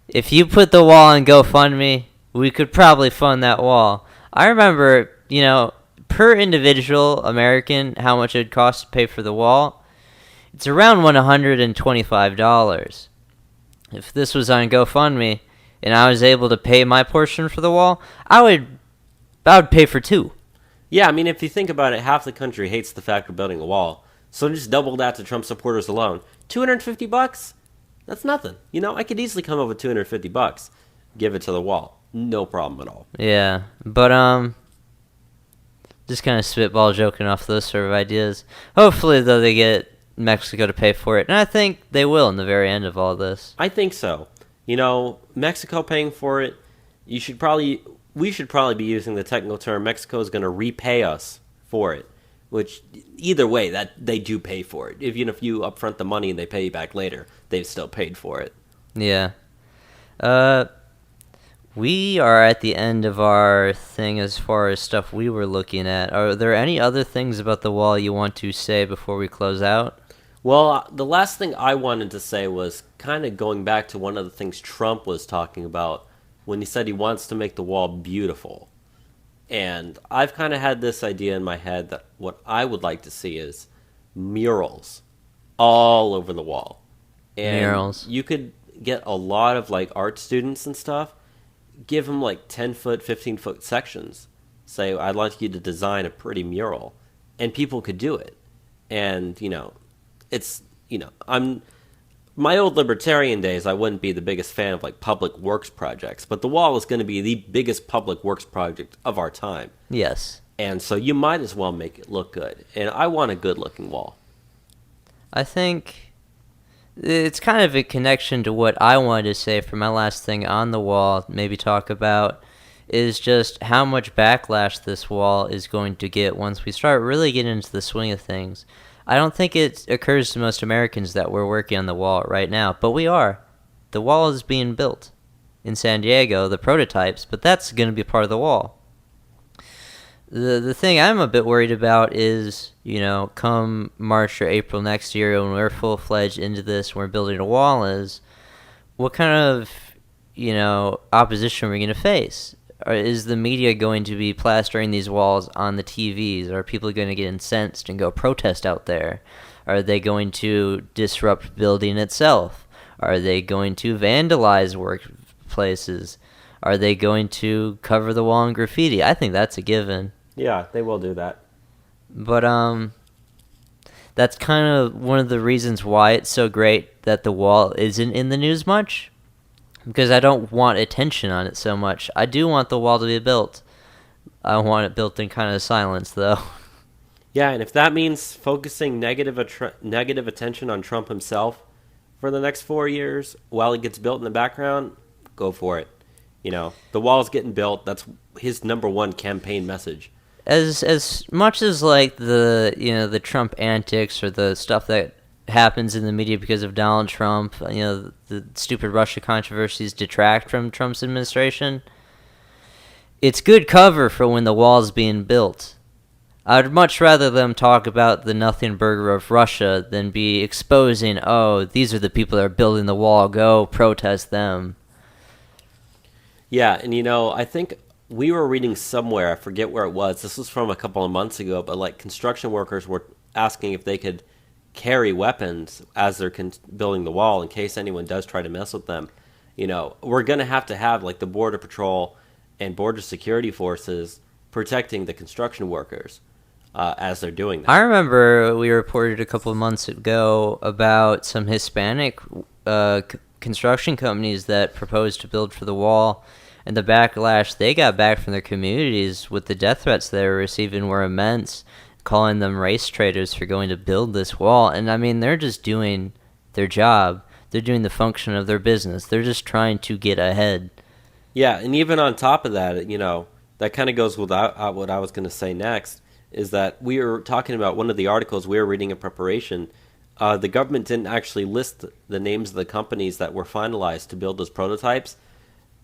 If you put the wall on GoFundMe, we could probably fund that wall. I remember, per individual American, how much it would cost to pay for the wall. It's around $125. If this was on GoFundMe and I was able to pay my portion for the wall, I would pay for two. Yeah, I mean, if you think about it, half the country hates the fact we're building a wall. So just double that to Trump supporters alone. $250? That's nothing. I could easily come up with $250. Give it to the wall. No problem at all. Yeah, but just kind of spitball joking off those sort of ideas. Hopefully, though, they get Mexico to pay for it. And I think they will in the very end of all this. I think so. Mexico paying for it, you should probably we should probably be using the technical term Mexico is going to repay us for it, which either way that they do pay for it. Even if you upfront the money and they pay you back later, they've still paid for it. Yeah. Uh, we are at the end of our thing as far as stuff we were looking at. Are there any other things about the wall you want to say before we close out? Well, the last thing I wanted to say was kind of going back to one of the things Trump was talking about when he said he wants to make the wall beautiful. And I've kind of had this idea in my head that what I would like to see is murals all over the wall. And Murals. you could get a lot of like art students and stuff, give them like 10-foot, 15-foot sections. Say, I'd like you to design a pretty mural. And people could do it. And, it's, I'm my old libertarian days, I wouldn't be the biggest fan of like public works projects, but the wall is going to be the biggest public works project of our time. Yes. And so you might as well make it look good. And I want a good looking wall. I think it's kind of a connection to what I wanted to say for my last thing on the wall, maybe talk about, is just how much backlash this wall is going to get once we start really getting into the swing of things. I don't think it occurs to most Americans that we're working on the wall right now, but we are. The wall is being built in San Diego, the prototypes, but that's going to be part of the wall. The thing I'm a bit worried about is, come March or April next year when we're full-fledged into this, we're building a wall, is what kind of, opposition are we going to face? Or is the media going to be plastering these walls on the TVs? Are people going to get incensed and go protest out there? Are they going to disrupt building itself? Are they going to vandalize workplaces? Are they going to cover the wall in graffiti? I think that's a given. Yeah, they will do that. But that's kind of one of the reasons why it's so great that the wall isn't in the news much. Because I don't want attention on it so much. I do want the wall to be built. I want it built in kind of silence, though. Yeah, and if that means focusing negative attention on Trump himself for the next 4 years while it gets built in the background, go for it. The wall's getting built. That's his number one campaign message. As much as like the Trump antics or the stuff that happens in the media because of Donald Trump, the stupid Russia controversies detract from Trump's administration, it's good cover for when the wall's being built. I'd much rather them talk about the nothing burger of Russia than be exposing, these are the people that are building the wall, go protest them. Yeah, and I think we were reading somewhere, I forget where it was, this was from a couple of months ago, but like construction workers were asking if they could carry weapons as they're building the wall in case anyone does try to mess with them. We're going to have like the Border Patrol and Border Security Forces protecting the construction workers as they're doing that. I remember we reported a couple of months ago about some Hispanic construction companies that proposed to build for the wall, and the backlash they got back from their communities with the death threats they were receiving were immense, calling them race traitors for going to build this wall. And I mean, they're just doing their job. They're doing the function of their business. They're just trying to get ahead. Yeah, and even on top of that, that kind of goes with what I was going to say next, is that we were talking about one of the articles we were reading in preparation. The government didn't actually list the names of the companies that were finalized to build those prototypes.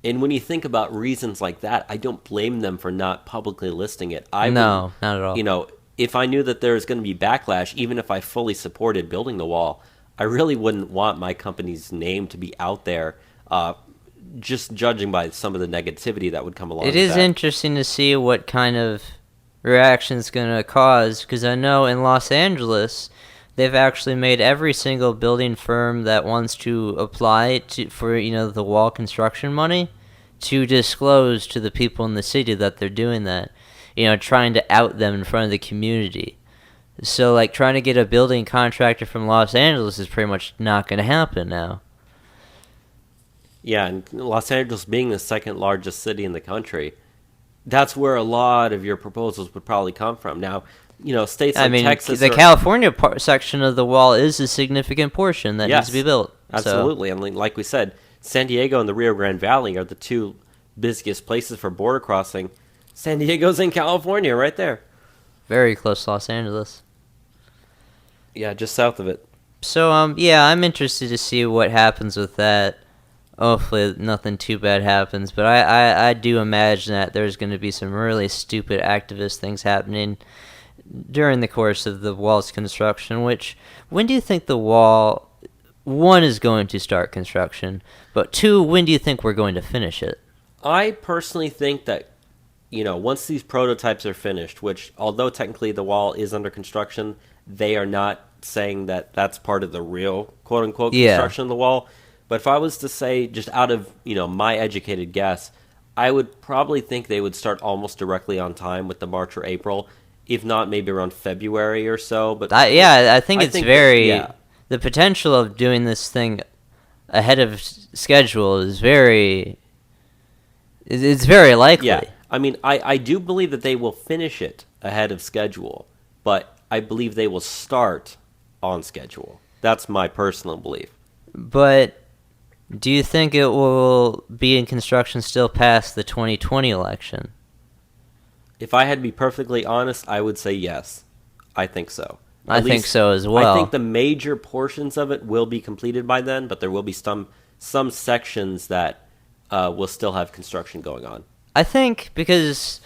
And when you think about reasons like that, I don't blame them for not publicly listing it. No, not at all. If I knew that there was going to be backlash, even if I fully supported building the wall, I really wouldn't want my company's name to be out there, just judging by some of the negativity that would come along with that. It is interesting to see what kind of reaction it's going to cause, because I know in Los Angeles, they've actually made every single building firm that wants to apply for the wall construction money to disclose to the people in the city that they're doing that. Trying to out them in front of the community. So, like, trying to get a building contractor from Los Angeles is pretty much not going to happen now. Yeah, and Los Angeles being the second largest city in the country, that's where a lot of your proposals would probably come from. Now, states like Texas... the California section of the wall is a significant portion that needs to be built. Absolutely, so. And like we said, San Diego and the Rio Grande Valley are the two busiest places for border crossing. San Diego's in California, right there. Very close to Los Angeles. Yeah, just south of it. So, yeah, I'm interested to see what happens with that. Hopefully nothing too bad happens, but I do imagine that there's going to be some really stupid activist things happening during the course of the wall's construction. When do you think the wall, one, is going to start construction, but two, when do you think we're going to finish it? I personally think that, once these prototypes are finished, which, although technically the wall is under construction, they are not saying that that's part of the real quote-unquote construction of the wall. But if I was to say, just out of, my educated guess, I would probably think they would start almost directly on time with the March or April, if not maybe around February or so. But I think the potential of doing this thing ahead of schedule is very likely. Yeah, I mean, I do believe that they will finish it ahead of schedule, but I believe they will start on schedule. That's my personal belief. But do you think it will be in construction still past the 2020 election? If I had to be perfectly honest, I would say yes. I think so. I think so as well. I think the major portions of it will be completed by then, but there will be some sections that will still have construction going on. I think because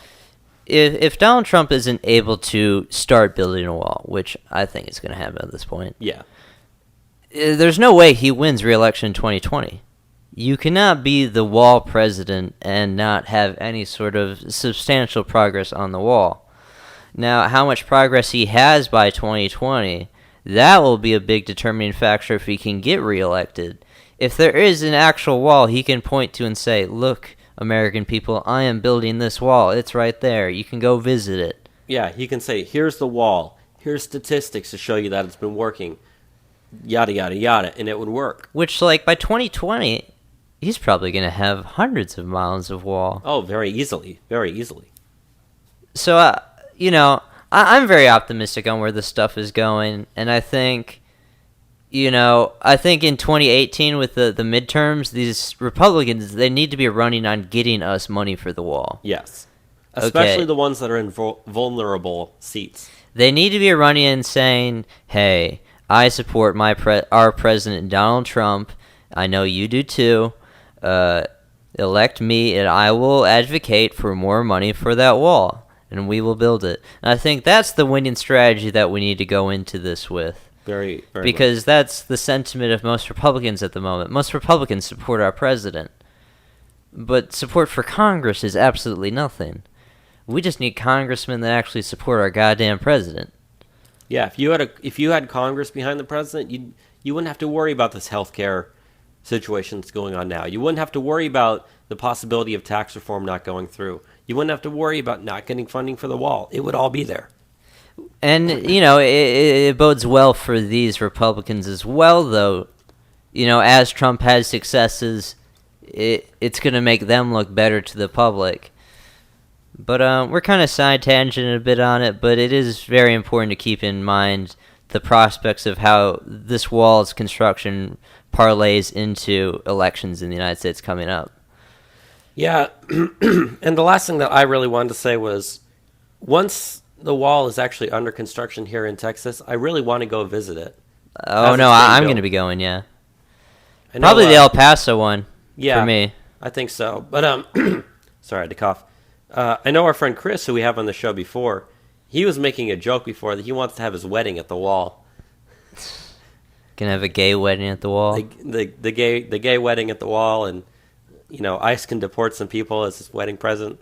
if Donald Trump isn't able to start building a wall, which I think is going to happen at this point, yeah, there's no way he wins re-election in 2020. You cannot be the wall president and not have any sort of substantial progress on the wall. Now, how much progress he has by 2020, that will be a big determining factor if he can get re-elected. If there is an actual wall he can point to and say, look, American people, I am building this wall. It's right there. You can go visit it. Yeah, he can say, here's the wall. Here's statistics to show you that it's been working. Yada, yada, yada. And it would work. Which, by 2020, he's probably going to have hundreds of miles of wall. Oh, very easily. Very easily. So, I'm very optimistic on where this stuff is going. And I think, in 2018 with the midterms, these Republicans, they need to be running on getting us money for the wall. Yes. Especially the ones that are in vulnerable seats. They need to be running and saying, hey, I support our president, Donald Trump. I know you do too. Elect me, and I will advocate for more money for that wall, and we will build it. And I think that's the winning strategy that we need to go into this with. Very, very because much. That's the sentiment of most Republicans at the moment. Most Republicans support our president, but support for Congress is absolutely nothing. We just need congressmen that actually support our goddamn president. Yeah, if you had Congress behind the president, you wouldn't have to worry about this healthcare situation that's going on now. You wouldn't have to worry about the possibility of tax reform not going through. You wouldn't have to worry about not getting funding for the wall. It would all be there. And, it bodes well for these Republicans as well, though. As Trump has successes, it's going to make them look better to the public. But we're kind of side tangenting a bit on it, but it is very important to keep in mind the prospects of how this wall's construction parlays into elections in the United States coming up. Yeah, and the last thing that I really wanted to say was, once the wall is actually under construction here in Texas, I really want to go visit it. Oh, no, I'm going to be going, yeah. Probably the El Paso one, for me. I think so. But, sorry, I had to cough. I know our friend Chris, who we have on the show before, he was making a joke before that he wants to have his wedding at the wall. Gonna have a gay wedding at the wall? The gay wedding at the wall, and, ICE can deport some people as his wedding present.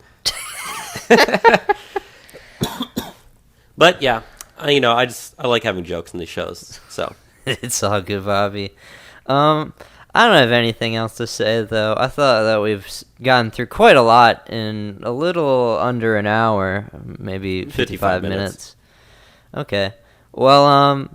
But, yeah, I like having jokes in these shows, so. It's all good, Bobby. I don't have anything else to say, though. I thought that we've gotten through quite a lot in a little under an hour, maybe 55 minutes. Okay. Well,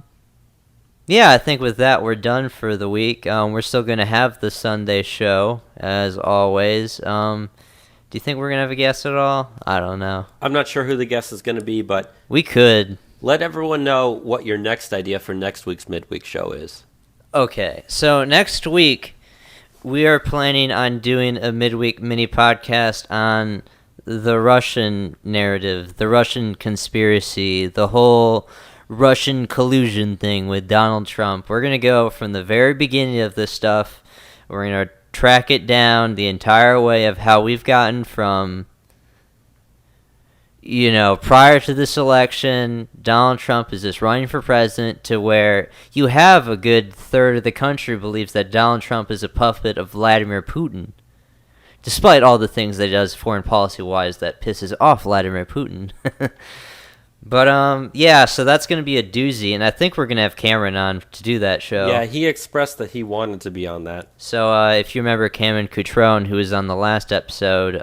yeah, I think with that, we're done for the week. We're still going to have the Sunday show, as always. Do you think we're going to have a guest at all? I don't know. I'm not sure who the guest is going to be, but we could. Let everyone know what your next idea for next week's midweek show is. Okay, so next week, we are planning on doing a midweek mini podcast on the Russian narrative, the Russian conspiracy, the whole Russian collusion thing with Donald Trump. We're going to go from the very beginning of this stuff. We're going to track it down the entire way of how we've gotten from, prior to this election, Donald Trump is just running for president, to where you have a good third of the country believes that Donald Trump is a puppet of Vladimir Putin, despite all the things that he does foreign policy-wise that pisses off Vladimir Putin. But, so that's going to be a doozy, and I think we're going to have Cameron on to do that show. Yeah, he expressed that he wanted to be on that. So, if you remember Cameron Cutrone, who was on the last episode,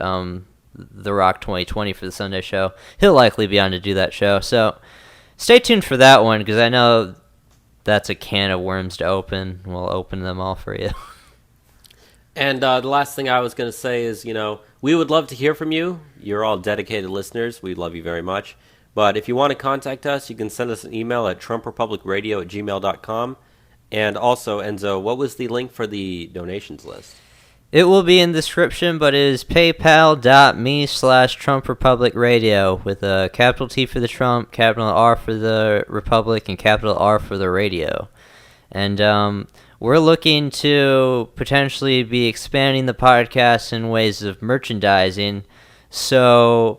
The Rock 2020 for the Sunday show, he'll likely be on to do that show. So, stay tuned for that one, because I know that's a can of worms to open. We'll open them all for you. And the last thing I was going to say is, we would love to hear from you. You're all dedicated listeners. We love you very much. But if you want to contact us, you can send us an email at trumprepublicradio@gmail.com. And also, Enzo, what was the link for the donations list? It will be in the description, but it is paypal.me/TrumpRepublicRadio with a capital T for the Trump, capital R for the Republic, and capital R for the radio. And we're looking to potentially be expanding the podcast in ways of merchandising. So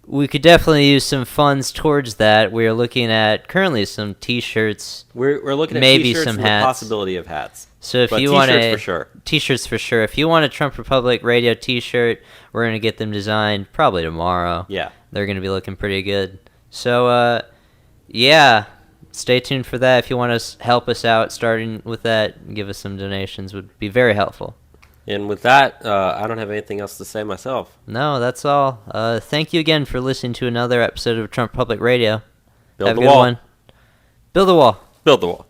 we could definitely use some funds towards that. We're looking at currently some T-shirts. We're looking at maybe T-shirts some with hats. the possibility of hats. So if you want T-shirts for sure. If you want a Trump Republic Radio T-shirt, we're gonna get them designed probably tomorrow. Yeah, they're gonna be looking pretty good. So stay tuned for that. If you want to help us out, starting with that, give us some donations would be very helpful. And with that, I don't have anything else to say myself. No, that's all. Thank you again for listening to another episode of Trump Public Radio. Build have the a good wall. one. Build the wall. Build the wall.